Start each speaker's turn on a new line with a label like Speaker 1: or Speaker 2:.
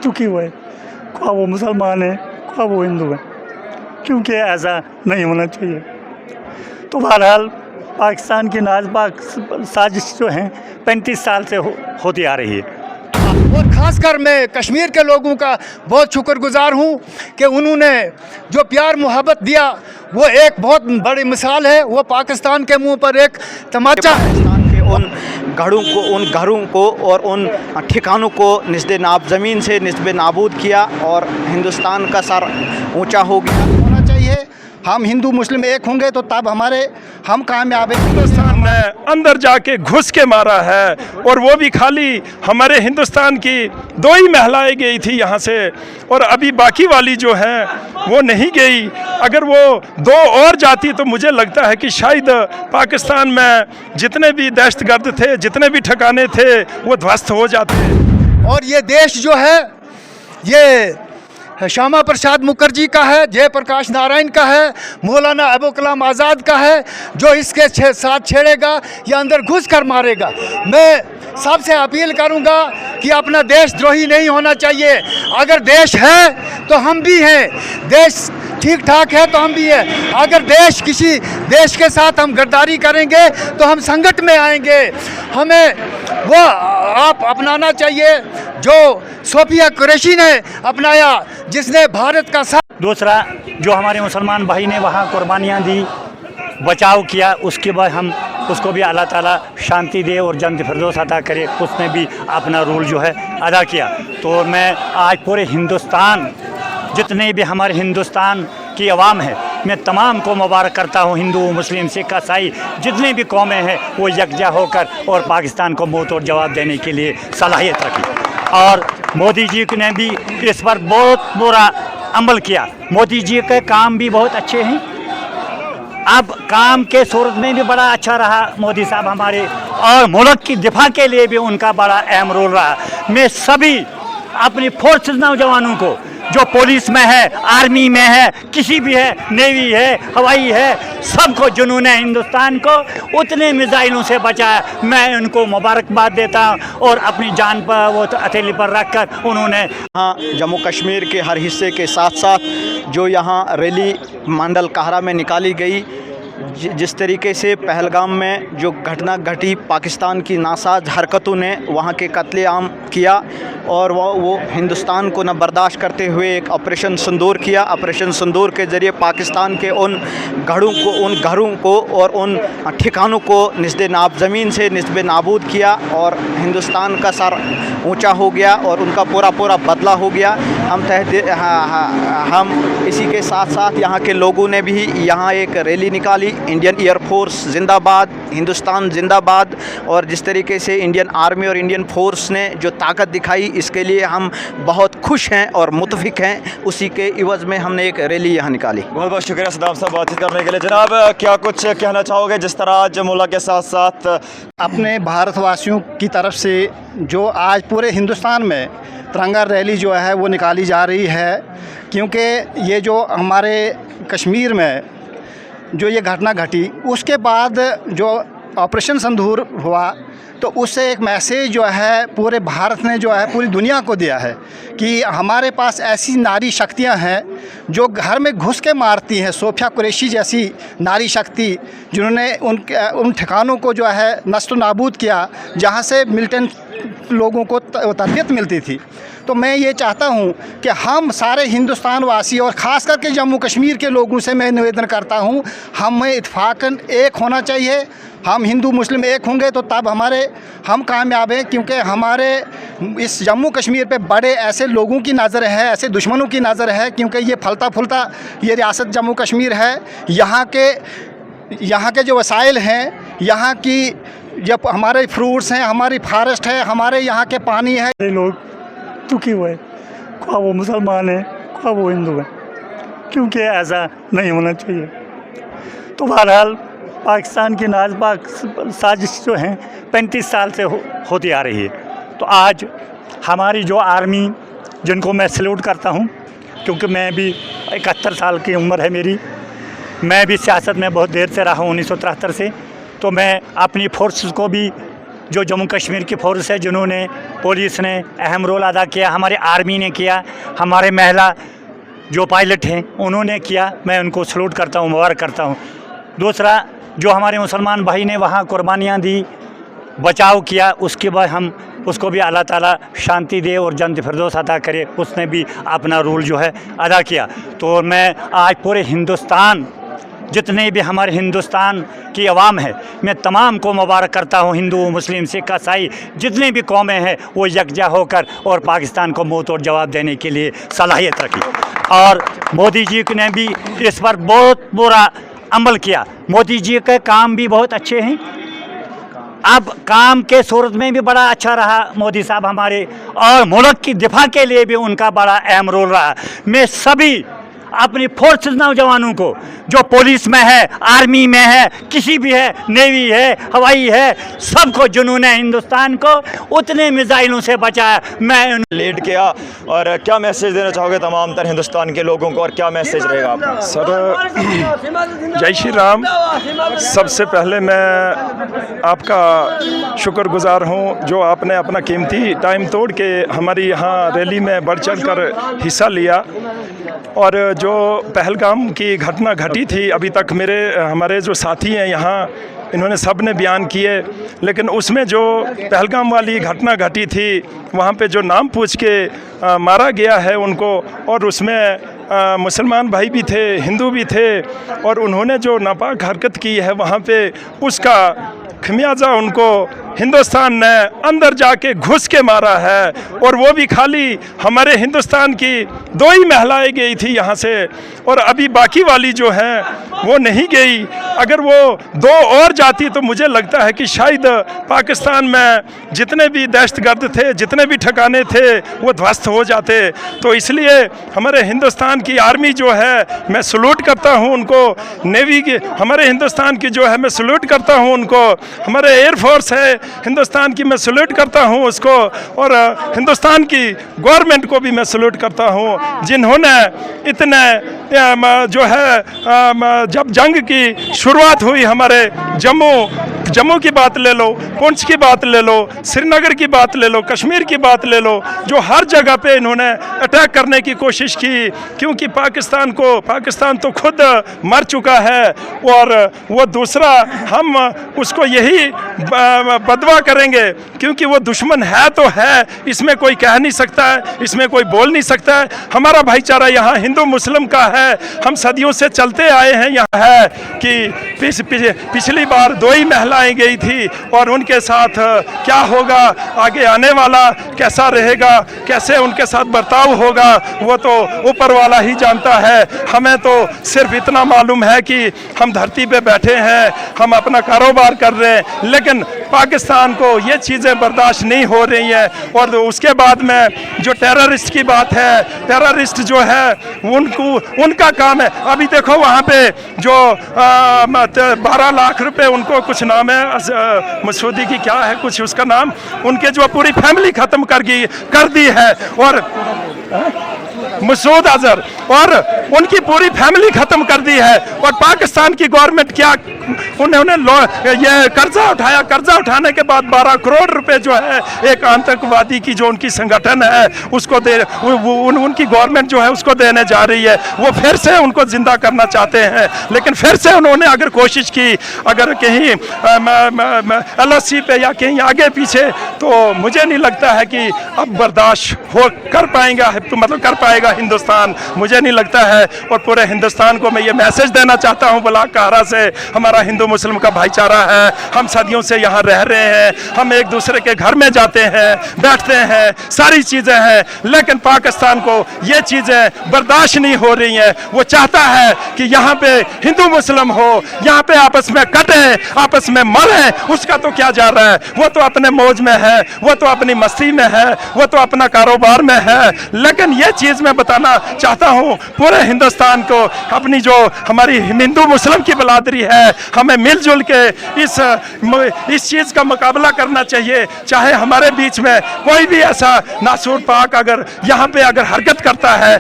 Speaker 1: दुखी हुए, ख्वाह वो मुसलमान है ख्वाह वो हिंदू है, क्योंकि ऐसा नहीं होना चाहिए। तो बहरहाल पाकिस्तान की नाज़बाक साजिश जो है 35 साल से होती आ रही है।
Speaker 2: और ख़ासकर मैं कश्मीर के लोगों का बहुत शुक्रगुजार हूँ कि उन्होंने जो प्यार मोहब्बत दिया वो एक बहुत बड़ी मिसाल है। वो पाकिस्तान के मुंह पर एक तमाचा
Speaker 3: पाकिस्तान के उन घरों को और उन ठिकानों को निस्बे नाब ज़मीन से निस्बे नाबूद किया और हिंदुस्तान का सर ऊंचा हो गया।
Speaker 2: होना चाहिए। हम हिंदू मुस्लिम एक होंगे तो तब हम कामयाब हैं।
Speaker 4: हिंदुस्तान ने अंदर जाके घुस के मारा है, और वो भी खाली हमारे हिंदुस्तान की 2 ही महिलाएं गई थी यहाँ से, और अभी बाकी वाली जो है वो नहीं गई। अगर वो 2 और जाती तो मुझे लगता है कि शायद पाकिस्तान में जितने भी दहशतगर्द थे, जितने भी ठिकाने थे, वो ध्वस्त हो जाते।
Speaker 2: और ये देश जो है ये श्यामा प्रसाद मुखर्जी का है, जयप्रकाश नारायण का है, मौलाना अबुल कलाम आज़ाद का है। जो इसके साथ छेड़ेगा या अंदर घुस कर मारेगा। मैं सबसे अपील करूंगा कि अपना देशद्रोही नहीं होना चाहिए। अगर देश है तो हम भी हैं, देश ठीक ठाक है तो हम भी हैं। अगर किसी देश के साथ हम गद्दारी करेंगे तो हम संकट में आएंगे। हमें वो आप अपनाना चाहिए जो सोफिया कुरैशी ने अपनाया, जिसने भारत का साथ।
Speaker 1: दूसरा, जो हमारे मुसलमान भाई ने वहाँ कुर्बानियाँ दी, बचाव किया, उसके बाद हम उसको भी अल्लाह ताला शांति दे और जन्नत फिरदौस अता करे। उसने भी अपना रोल जो है अदा किया। तो मैं आज पूरे हिंदुस्तान, जितने भी हमारे हिंदुस्तान की आवाम है, मैं तमाम को मुबारक करता हूँ। हिंदू, मुस्लिम, सिख, ईसाई जितने भी कौमें हैं वो यकजा होकर और पाकिस्तान को मुँह तोड़ जवाब देने के लिए सलाहियत रखी। और मोदी जी ने भी इस पर बहुत बुरा अमल किया। मोदी जी के काम भी बहुत अच्छे हैं। अब काम के सूरत में भी बड़ा अच्छा रहा मोदी साहब हमारे, और मुल्क की दिफा के लिए भी उनका बड़ा अहम रोल रहा। मैं सभी अपनी फोर्सेस नौजवानों को, जो पुलिस में है, आर्मी में है, किसी भी है, नेवी है, हवाई है, सबको जिन्होंने हिंदुस्तान को उतने मिसाइलों से बचाया, मैं उनको मुबारकबाद देता हूँ। और अपनी जान पर वो हथेली पर रख कर उन्होंने
Speaker 3: हाँ, जम्मू कश्मीर के हर हिस्से के साथ साथ जो यहाँ रैली मंडल काहरा में निकाली गई, जिस तरीके से पहलगाम में जो घटना घटी, पाकिस्तान की नासाज हरकतों ने वहाँ के कत्लेआम किया, और वो हिंदुस्तान को न बर्दाश्त करते हुए एक ऑपरेशन सिंदूर किया। ऑपरेशन सिंदूर के ज़रिए पाकिस्तान के उन घरों को और उन ठिकानों को निस्बे नाब ज़मीन से निस्बे नाबूद किया, और हिंदुस्तान का सर ऊंचा हो गया और उनका पूरा बदला हो गया। हम इसी के साथ साथ यहाँ के लोगों ने भी यहाँ एक रैली निकाली, इंडियन एयरफोर्स जिंदाबाद, हिंदुस्तान जिंदाबाद। और जिस तरीके से इंडियन आर्मी और इंडियन फोर्स ने जो ताकत दिखाई, इसके लिए हम बहुत खुश हैं और मुतफिक हैं। उसी के इवज़ में हमने एक रैली यहाँ निकाली।
Speaker 5: बहुत बहुत शुक्रिया सदाब साहब बातचीत करने के लिए। जनाब, क्या कुछ कहना चाहोगे जिस तरह आज मुल्क के साथ साथ
Speaker 2: अपने भारतवासियों की तरफ से जो आज पूरे हिंदुस्तान में तिरंगा रैली जो है वो निकाली जा रही है, क्योंकि ये जो हमारे कश्मीर में जो ये घटना घटी, उसके बाद जो ऑपरेशन सिंदूर हुआ, तो उससे एक मैसेज जो है पूरे भारत ने जो है पूरी दुनिया को दिया है कि हमारे पास ऐसी नारी शक्तियां हैं जो घर में घुस के मारती हैं। सोफिया कुरैशी जैसी नारी शक्ति, जिन्होंने उन ठिकानों को जो है नष्ट नाबूद किया जहां से मिलिटेंट लोगों को तरबियत मिलती थी। तो मैं ये चाहता हूँ कि हम सारे हिंदुस्तान वासी और ख़ास करके जम्मू कश्मीर के लोगों से मैं निवेदन करता हूँ, हमें इत्तेफाकन एक होना चाहिए। हम हिंदू मुस्लिम एक होंगे तो तब हम कामयाब हैं, क्योंकि हमारे इस जम्मू कश्मीर पे बड़े ऐसे लोगों की नज़र है, ऐसे दुश्मनों की नज़र है, क्योंकि ये फलता फुलता ये रियासत जम्मू कश्मीर है। यहाँ के जो वसाइल हैं, यहाँ की जब हमारे फ्रूट्स हैं, हमारी फॉरेस्ट है, हमारे यहाँ के पानी है।
Speaker 1: लोग दुखी हुए, ख्वाह वो मुसलमान है ख्वाह वो हिंदू है, क्योंकि ऐसा नहीं होना चाहिए। तो बहरहाल पाकिस्तान की नाज़बाक साजिश जो है 35 साल से होती आ रही है। तो आज हमारी जो आर्मी, जिनको मैं सैल्यूट करता हूँ, क्योंकि मैं भी 71 साल की उम्र है मेरी, मैं भी सियासत में बहुत देर से रहा हूँ 1973 से, तो मैं अपनी फोर्सेस को भी जो जम्मू कश्मीर की फोर्स है, जिन्होंने, पुलिस ने अहम रोल अदा किया, हमारे आर्मी ने किया, हमारे महिला जो पायलट हैं उन्होंने किया, मैं उनको सलूट करता हूँ, मुबारक करता हूँ। दूसरा, जो हमारे मुसलमान भाई ने वहाँ कुर्बानियाँ दी, बचाव किया, उसके बाद हम उसको भी अल्लाह ताला शांति दे और जन्नत फिरदौस अता करे, उसने भी अपना रोल जो है अदा किया। तो मैं आज पूरे हिंदुस्तान, जितने भी हमारे हिंदुस्तान की आवाम है, मैं तमाम को मुबारक करता हूँ। हिंदू, मुस्लिम, सिख, ईसाई जितनी भी कौमें हैं वो यकजा होकर और पाकिस्तान को मुँह तोड़ जवाब देने के लिए सलाहियत रखी। और मोदी जी ने भी इस पर बहुत बुरा अमल किया। मोदी जी के काम भी बहुत अच्छे हैं, अब काम के सूरत में भी बड़ा अच्छा रहा मोदी साहब हमारे, और मुल्क की दिफा के लिए भी उनका बड़ा अहम रोल रहा। मैं सभी अपनी फोर्स नौजवानों को, जो पुलिस में है, आर्मी में है, किसी भी है, नेवी है, हवाई है, सबको जिन्होंने हिंदुस्तान को उतने मिसाइलों से बचाया, मैं
Speaker 5: लीड किया। और क्या मैसेज देना चाहोगे तमाम तर हिंदुस्तान के लोगों को, और क्या मैसेज रहेगा आपका?
Speaker 4: सर, जय श्री राम। सबसे पहले मैं आपका शुक्रगुजार हूँ जो आपने अपना कीमती टाइम तोड़ के हमारी यहाँ रैली में बढ़ चढ़ कर हिस्सा लिया। और जो पहलगाम की घटना घटी थी, अभी तक हमारे जो साथी हैं यहाँ, इन्होंने सब ने बयान किए, लेकिन उसमें जो पहलगाम वाली घटना घटी थी, वहाँ पे जो नाम पूछ के मारा गया है उनको, और उसमें मुसलमान भाई भी थे, हिंदू भी थे, और उन्होंने जो नापाक हरकत की है वहाँ पे, उसका खमियाजा उनको हिंदुस्तान ने अंदर जाके घुस के मारा है। और वो भी खाली हमारे हिंदुस्तान की 2 ही महिलाएं गई थी यहाँ से, और अभी बाकी वाली जो हैं वो नहीं गई। अगर वो 2 और जाती तो मुझे लगता है कि शायद पाकिस्तान में जितने भी दहशतगर्द थे, जितने भी ठिकाने थे, वो ध्वस्त हो जाते। तो इसलिए हमारे हिंदुस्तान की आर्मी जो है, मैं सलूट करता हूँ उनको, नेवी की हमारे हिंदुस्तान की जो है मैं सलूट करता हूँ उनको, हमारे एयरफोर्स है हिंदुस्तान की, मैं सलूट करता हूँ उसको, और हिंदुस्तान की गवर्नमेंट को भी मैं सलूट करता हूँ, जिन्होंने इतने जो है, जब जंग की शुरुआत हुई हमारे जम्मू की बात ले लो, पुंछ की बात ले लो, श्रीनगर की बात ले लो, कश्मीर की बात ले लो, जो हर जगह पे इन्होंने अटैक करने की कोशिश की, क्योंकि पाकिस्तान तो खुद मर चुका है, और वो दूसरा हम उसको यही बदवा करेंगे, क्योंकि वो दुश्मन है तो है, इसमें कोई कह नहीं सकता है, इसमें कोई बोल नहीं सकता है। हमारा भाईचारा यहाँ हिंदू मुस्लिम का है, हम सदियों से चलते आए हैं। यहाँ है कि पिछली बार 2 ही महिलाएं गई थी, और उनके साथ क्या होगा, आगे आने वाला कैसा रहेगा, कैसे उनके साथ बर्ताव होगा, वो तो ऊपर वाला ही जानता है। हमें तो सिर्फ इतना मालूम है कि हम धरती पे बैठे हैं, हम अपना कारोबार कर रहे हैं, लेकिन पाकिस्तान को ये चीज़ें बर्दाश्त नहीं हो रही हैं। और उसके बाद में जो टेररिस्ट की बात है, टेररिस्ट जो है उनका काम है। अभी देखो वहाँ पे जो 12 लाख रुपए उनको, कुछ नाम है मसूदी की, क्या है कुछ उसका नाम, उनके जो पूरी फैमिली ख़त्म कर दी है, और मसूद अजहर, और उनकी पूरी फैमिली ख़त्म कर दी है। और पाकिस्तान की गवर्नमेंट क्या, उन्होंने ये कर्जा उठाने के बाद 12 करोड़ रुपए जो है एक आतंकवादी की जो उनकी संगठन है उसको उनकी गवर्नमेंट जो है उसको देने जा रही है। वो फिर से उनको जिंदा करना चाहते हैं, लेकिन फिर से उन्होंने अगर कोशिश की, अगर कहीं LSC पे या कहीं आगे पीछे, तो मुझे नहीं लगता है कि अब बर्दाश्त कर पाएगा हिंदुस्तान, मुझे नहीं लगता है। और पूरे हिंदुस्तान को मैं ये मैसेज देना चाहता हूँ बलाक कहरा से, हमारा हिंदू मुस्लिम का भाईचारा है, हम सदियों से यहाँ रह रहे हैं, हम एक दूसरे के घर में जाते हैं, बैठते हैं, सारी चीज़ें हैं, लेकिन पाकिस्तान को ये चीज़ें बर्दाश्त नहीं हो रही हैं। वो चाहता है कि यहाँ पे हिंदू मुस्लिम हो, यहाँ पे आपस में कटे, आपस में मरे, उसका तो क्या जा रहा है, वो तो अपने मौज में है, वो तो अपनी मस्ती में है, वो तो अपना कारोबार में है। लेकिन ये चीज़ मैं बताना चाहता हूँ पूरे हिंदुस्तान को, अपनी जो हमारी हिंदू मुस्लिम की बरादरी है, हमें मिलजुल के इस चीज़ का मुकाबला करना चाहिए। चाहे हमारे बीच में कोई भी ऐसा नासूर पाक अगर यहाँ पे अगर हरकत करता है,